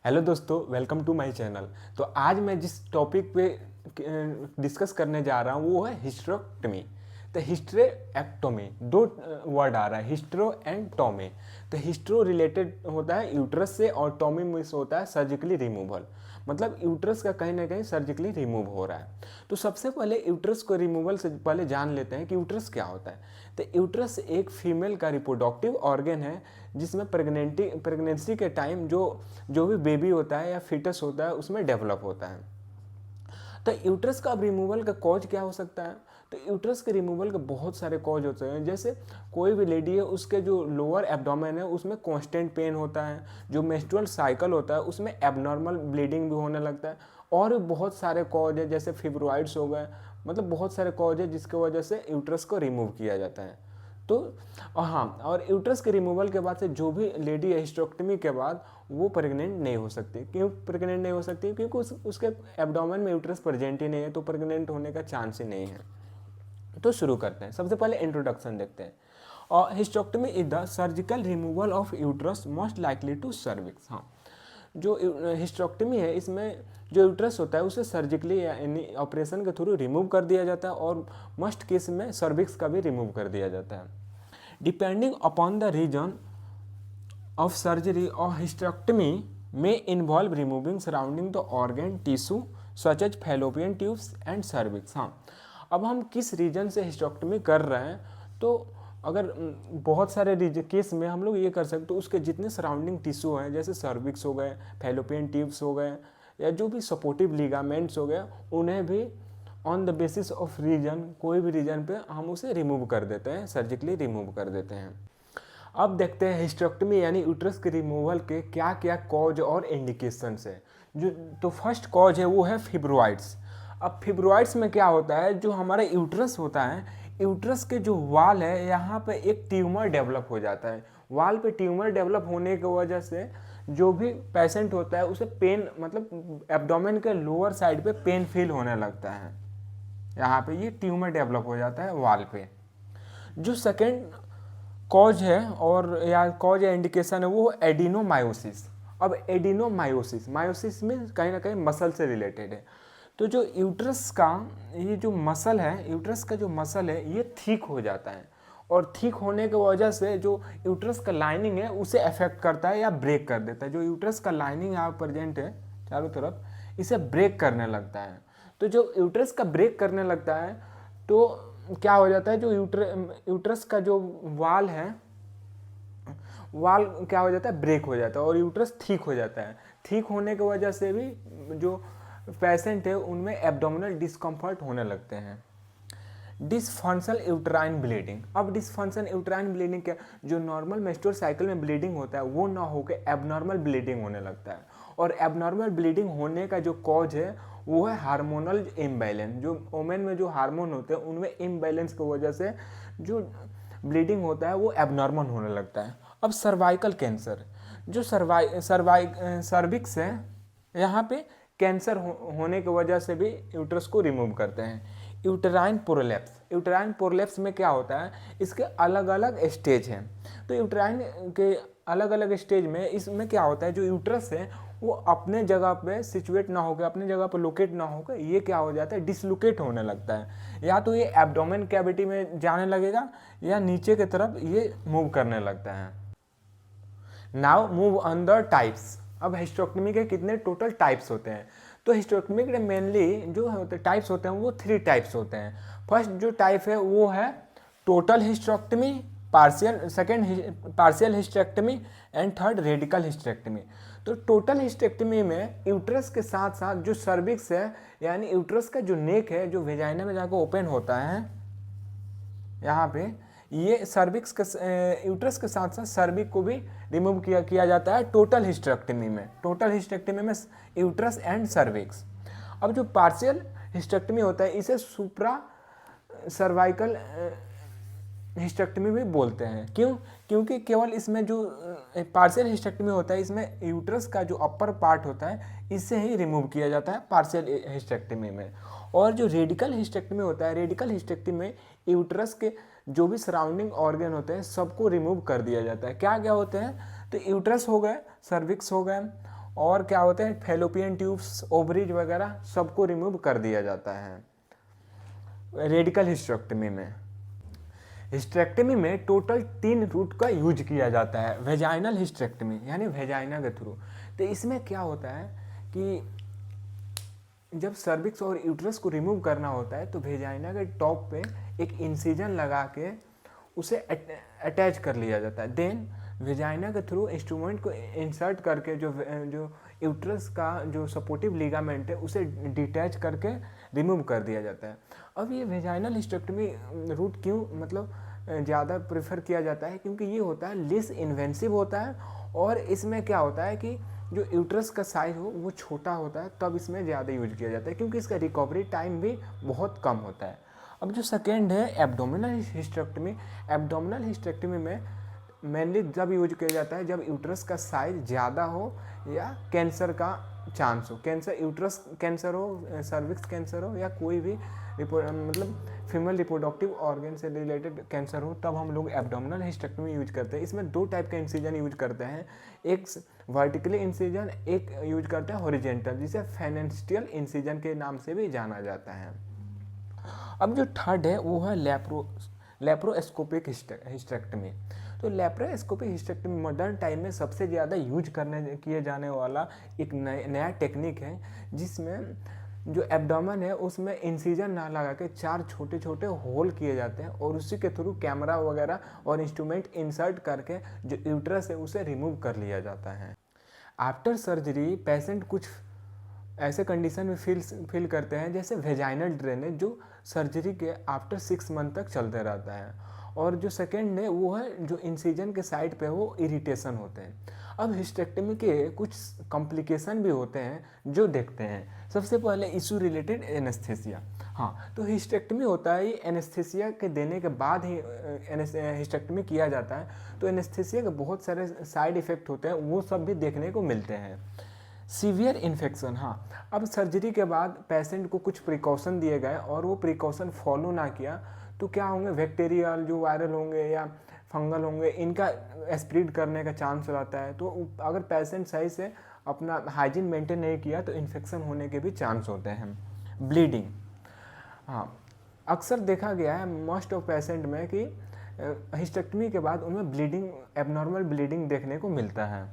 Hello दोस्तों, welcome to my channel. तो आज मैं जिस टॉपिक पे डिस्कस करने जा रहा हूँ वो है हिस्टेरेक्टमी। तो हिस्टेरेक्टोमी दो वर्ड आ रहा है, हिस्टेरो एंड टॉमी। तो हिस्टेरो रिलेटेड होता है यूट्रस से और टॉमी मीन्स होता है सर्जिकली रिमूवल, मतलब यूट्रस का कहीं ना कहीं सर्जिकली रिमूव हो रहा है। तो सबसे पहले यूट्रस को रिमूवल से पहले जान लेते हैं कि यूट्रस क्या होता है। तो यूट्रस एक फीमेल का रिप्रोडक्टिव ऑर्गन है जिसमें प्रेगनेंसी के टाइम जो भी बेबी होता है या फिटस होता है उसमें डेवलप होता है। तो यूट्रस का रिमूवल का कॉज क्या हो सकता है? तो यूट्रस के रिमूवल के बहुत सारे कॉज होते हैं। जैसे कोई भी लेडी है उसके जो लोअर एब्डोमेन है उसमें कांस्टेंट पेन होता है, जो मेंस्ट्रुअल साइकिल होता है उसमें एबनॉर्मल ब्लीडिंग भी होने लगता है, और भी बहुत सारे कॉज है जैसे फिब्रॉइड्स हो गए। मतलब बहुत सारे कॉज है जिसकी वजह से यूट्रस को रिमूव किया जाता है। तो हाँ, और यूट्रस के रिमूवल के बाद से जो भी लेडी है हिस्टेरेक्टमी के बाद वो प्रेग्नेंट नहीं हो सकती। क्यों प्रेग्नेंट नहीं हो सकती? क्योंकि उसके एब्डोमेन में यूट्रस प्रेजेंट ही नहीं है, तो प्रेग्नेंट होने का चांस ही नहीं है। तो शुरू करते हैं। सबसे पहले इंट्रोडक्शन देखते हैं। और hysterectomy is the surgical removal of uterus most likely to cervix. हाँ, जो हिस्टेरेक्टमी है इसमें जो यूट्रस होता है उसे सर्जिकली यानी ऑपरेशन के थ्रू रिमूव कर दिया जाता है, और मस्ट केस में सर्विक्स का भी रिमूव कर दिया जाता है। Depending upon the reason of surgery or hysterectomy may involve removing surrounding the organ tissue such as fallopian tubes and cervix। हाँ, अब हम किस रीजन से हिस्टेरेक्टमी कर रहे हैं, तो अगर बहुत सारे केस में हम लोग ये कर सकते, तो उसके जितने सराउंडिंग टिश्यू हैं जैसे सर्विक्स हो गए, फैलोपियन ट्यूब्स हो गए, या जो भी सपोर्टिव लिगामेंट्स हो गए, उन्हें भी on the basis of reason, कोई भी रीजन पे हम उसे रिमूव कर देते हैं, सर्जिकली रिमूव कर देते हैं। अब देखते हैं हिस्टेरेक्टमी यानी यूट्रस के रिमूवल के क्या क्या कॉज और इंडिकेशंस है। जो तो फर्स्ट कॉज है वो है फिब्रॉइड्स। अब फिब्रॉइड्स में क्या होता है, जो हमारा यूट्रस होता है, यूट्रस के जो वाल है यहाँ पे एक ट्यूमर डेवलप हो जाता है। वाल पे ट्यूमर डेवलप होने की वजह से जो भी पेशेंट होता है उसे पेन, मतलब एब्डोमेन के लोअर साइड पे पेन फील होने लगता है। यहाँ पे ये ट्यूमर डेवलप हो जाता है वाल पे। जो सेकेंड कॉज है और या कॉज या इंडिकेशन है वो एडिनोमायोसिस। अब एडिनोमायोसिस, मायोसिस में कहीं ना कहीं मसल से रिलेटेड है। तो जो यूट्रस का ये जो मसल है, यूट्रस का जो मसल है ये थिक हो जाता है, और थिक होने की वजह से जो यूट्रस का लाइनिंग है उसे अफेक्ट करता है या ब्रेक कर देता है। जो यूट्रस का लाइनिंग यहाँ प्रेजेंट है चारों तरफ, इसे ब्रेक करने लगता है। तो जो यूट्रस का ब्रेक करने लगता है तो क्या हो जाता है, जो यूट्रस का जो वाल है, वाल क्या हो जाता है, ब्रेक हो जाता है, और यूट्रस ठीक हो जाता है। ठीक होने की वजह से भी जो पेशेंट है उनमें एब्डोमिनल डिस्कम्फर्ट होने लगते हैं। Dysfunctional uterine bleeding. अब डिसफंक्शन यूट्राइन ब्लीडिंग क्या, जो नॉर्मल मेंस्ट्रुअल साइकिल में ब्लीडिंग होता है वो ना होकर एबनॉर्मल ब्लीडिंग होने लगता है। और एबनॉर्मल ब्लीडिंग होने का जो कॉज है वो है हार्मोनल इम्बैलेंस। जो वोमेन में जो हार्मोन होते हैं उनमें इम्बैलेंस की वजह से जो ब्लीडिंग होता है वो एबनॉर्मल होने लगता है। अब सर्वाइकल कैंसर, जो सर्विक्स है यहाँ पे कैंसर होने की वजह से भी यूट्रस को रिमूव करते हैं। यूटेराइन प्रोलेप्स, यूटेराइन प्रोलेप्स में क्या होता है, इसके अलग अलग स्टेज हैं। तो यूटेराइन के अलग अलग स्टेज में इसमें क्या होता है, जो यूट्रस है वो अपने जगह पे सिचुएट ना होकर, अपने जगह पे लोकेट ना होकर ये क्या हो जाता है, डिसलोकेट होने लगता है। या तो ये एब्डोमेन कैविटी में जाने लगेगा या नीचे की तरफ ये मूव करने लगता है। Now move on the types. अब हिस्टेरेक्टमी के कितने टोटल टाइप्स होते हैं? तो हिस्टेरेक्टमी के मेनली जो होते टाइप्स होते हैं वो 3 टाइप्स होते हैं। फर्स्ट जो टाइप है वो है total hysterectomy, second partial hysterectomy, and third radical hysterectomy. तो टोटल हिस्टेरेक्टमी में यूट्रस के साथ साथ जो सर्विक्स है यानी यूट्रस का जो नेक है जो वेजाइना में जाकर ओपन होता है, यहाँ पे ये सर्विक्स के यूट्रस के साथ साथ सर्विक को भी रिमूव किया जाता है टोटल हिस्टेरेक्टमी में। टोटल हिस्टेरेक्टमी में यूट्रस एंड सर्विक्स। अब जो पार्शियल हिस्टेरेक्टमी होता है इसे सुप्रा सर्वाइकल हिस्टेरेक्टमी भी बोलते हैं। क्यों? क्योंकि केवल इसमें जो पार्शियल हिस्टेरेक्टमी होता है इसमें यूट्रस का जो अपर पार्ट होता है इससे ही रिमूव किया जाता है पार्शियल हिस्टेरेक्टमी में। और जो रेडिकल हिस्टेरेक्टमी होता है, रेडिकल हिस्टेरेक्टमी में यूट्रस के जो भी सराउंडिंग ऑर्गन होते हैं सबको रिमूव कर दिया जाता है। क्या क्या होते हैं? तो यूट्रस हो गए, सर्विक्स हो गए, और क्या होते हैं, फेलोपियन ट्यूब्स, ओवरीज वगैरह सबको रिमूव कर दिया जाता है रेडिकल हिस्टेरेक्टमी में। हिस्टेरेक्टमी में टोटल 3 रूट का यूज किया जाता है। वेजाइनल हिस्टेरेक्टमी यानी वेजाइना के थ्रू। तो इसमें क्या होता है कि जब सर्विक्स और यूट्रस को रिमूव करना होता है तो वेजाइना के टॉप पे एक इंसिजन लगा के उसे अटैच कर लिया जाता है। देन वेजाइना के थ्रू इंस्ट्रूमेंट को इंसर्ट करके जो यूट्रस का जो सपोर्टिव लिगामेंट है उसे डिटैच करके रिमूव कर दिया जाता है। अब ये वेजाइनल हिस्टेरेक्टमी रूट क्यों मतलब ज़्यादा प्रेफर किया जाता है, क्योंकि ये होता है लेस इन्वेंसिव होता है और इसमें क्या होता है कि जो यूट्रस का साइज हो वो छोटा होता है, तब इसमें ज़्यादा यूज किया जाता है क्योंकि इसका रिकवरी टाइम भी बहुत कम होता है। अब जो सेकेंड है एब्डोमिनल हिस्टेरेक्टमी। एब्डोमिनल हिस्टेरेक्टमी में मेनली जब यूज किया जाता है जब यूट्रस का साइज ज़्यादा हो या कैंसर का चांस हो, कैंसर यूट्रस कैंसर हो, सर्विक्स कैंसर हो या कोई भी मतलब फीमेल रिप्रोडक्टिव ऑर्गन से रिलेटेड कैंसर हो, तब हम लोग एब्डोमिनल हिस्टेरेक्टमी यूज करते हैं। इसमें 2 टाइप का इंसिजन यूज करते हैं, एक वर्टिकली इंसिजन, एक यूज करते हैं हॉरिजेंटल, जिसे फेनेस्ट्रियल इंसिजन के नाम से भी जाना जाता है। अब जो थर्ड है वो है लेप्रोस्कोपिक हिस्टेरेक्टमी। तो लेप्रोस्कोपिक हिस्टेरेक्टमी मॉडर्न टाइम में सबसे ज़्यादा यूज किए जाने वाला एक नया टेक्निक है, जिसमें जो एब्डोमेन है उसमें इंसिजन ना लगा के 4 छोटे छोटे होल किए जाते हैं और उसी के थ्रू कैमरा वगैरह और इंस्ट्रूमेंट इंसर्ट करके जो यूट्रस है उसे रिमूव कर लिया जाता है। आफ्टर सर्जरी पेशेंट कुछ ऐसे कंडीशन में फील करते हैं जैसे वेजाइनल ड्रेनेज, जो सर्जरी के आफ्टर 6 मंथ तक चलते रहता है। और जो सेकेंड है वो है जो इंसिजन के साइड पे वो इरिटेशन होते हैं। अब हिस्टेरेक्टमी के कुछ कॉम्प्लिकेशन भी होते हैं जो देखते हैं। सबसे पहले इशू रिलेटेड एनेस्थीसिया। हाँ, तो हिस्टेरेक्टमी होता है, ये एनेस्थीसिया के देने के बाद ही हिस्टेरेक्टमी किया जाता है। तो एनेस्थीसिया के बहुत सारे साइड इफ़ेक्ट होते हैं, वो सब भी देखने को मिलते हैं। Severe infection. हाँ, अब सर्जरी के बाद पेशेंट को कुछ प्रिकॉशन दिए गए और वो प्रिकॉशन फॉलो ना किया तो क्या होंगे, बैक्टीरियल जो वायरल होंगे या फंगल होंगे, इनका स्प्रेड करने का चांस रहता है। तो अगर पेशेंट सही से अपना हाइजीन मेंटेन नहीं किया तो इन्फेक्शन होने के भी चांस होते हैं। ब्लीडिंग। हाँ, अक्सर देखा गया है मोस्ट ऑफ पेशेंट में कि हिस्टेरेक्टमी के बाद उनमें ब्लीडिंग, एबनॉर्मल ब्लीडिंग देखने को मिलता है।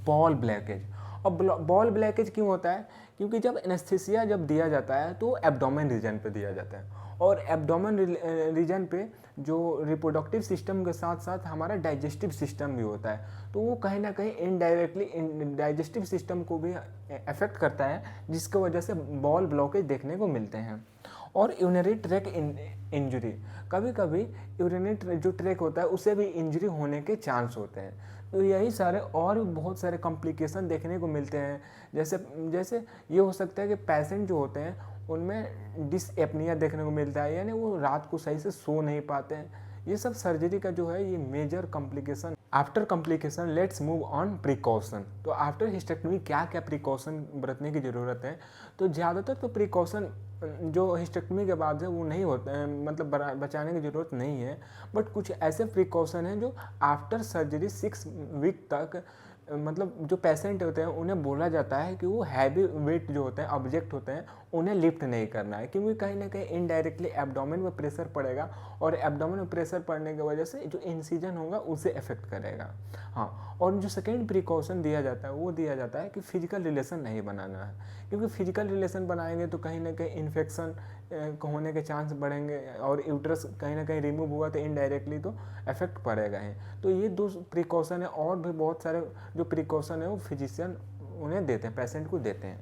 बॉल ब्लैकेज। और बॉल ब्लैकेज क्यों होता है, क्योंकि जब एनेस्थीसिया जब दिया जाता है तो एब्डोमेन रीजन पे दिया जाता है और एब्डोमेन रीजन पे जो रिप्रोडक्टिव सिस्टम के साथ साथ हमारा डाइजेस्टिव सिस्टम भी होता है, तो वो कहीं ना कहीं इनडायरेक्टली डाइजेस्टिव सिस्टम को भी अफेक्ट करता है, जिसकी वजह से बॉल ब्लॉकेज देखने को मिलते हैं। और यूरिनरी ट्रैक इंजरी, कभी कभी यूरिनरी जो ट्रैक होता है उसे भी इंजरी होने के चांस होते हैं। तो यही सारे और भी बहुत सारे कॉम्प्लिकेशन देखने को मिलते हैं। जैसे ये हो सकता है कि पेशेंट जो होते हैं उनमें डिसएपनिया देखने को मिलता है, यानी वो रात को सही से सो नहीं पाते हैं। ये सब सर्जरी का जो है ये major complication. After complication let's move on precaution. तो आफ्टर हिस्टेरेक्टमी क्या क्या प्रिकॉशन बरतने की ज़रूरत है, तो ज़्यादातर तो प्रिकॉशन जो हिस्टेरेक्टमी के बाद है वो नहीं होते हैं, मतलब बचाने की ज़रूरत नहीं है। बट कुछ ऐसे प्रिकॉशन हैं जो आफ्टर सर्जरी 6 वीक तक मतलब जो पेशेंट होते हैं उन्हें बोला जाता है कि वो हैवी वेट जो होते हैं, ऑब्जेक्ट होते हैं, उन्हें लिफ्ट नहीं करना है, क्योंकि कहीं ना कहीं इनडायरेक्टली एब्डोमेन में प्रेशर पड़ेगा और एब्डोमेन में प्रेशर पड़ने की वजह से जो इंसिजन होगा उसे अफेक्ट करेगा। हाँ, और जो सेकेंड प्रिकॉशन दिया जाता है वो दिया जाता है कि फिजिकल रिलेशन नहीं बनाना है, क्योंकि फिजिकल रिलेशन बनाएंगे तो कहीं ना कहीं इन्फेक्शन होने के चांस बढ़ेंगे और यूट्रस कहीं ना कहीं रिमूव हुआ तो इनडायरेक्टली तो इफेक्ट पड़ेगा ही। तो ये 2 प्रिकॉशन है, और भी बहुत सारे जो प्रिकॉशन है वो फिजिशियन उन्हें देते हैं, पेशेंट को देते हैं।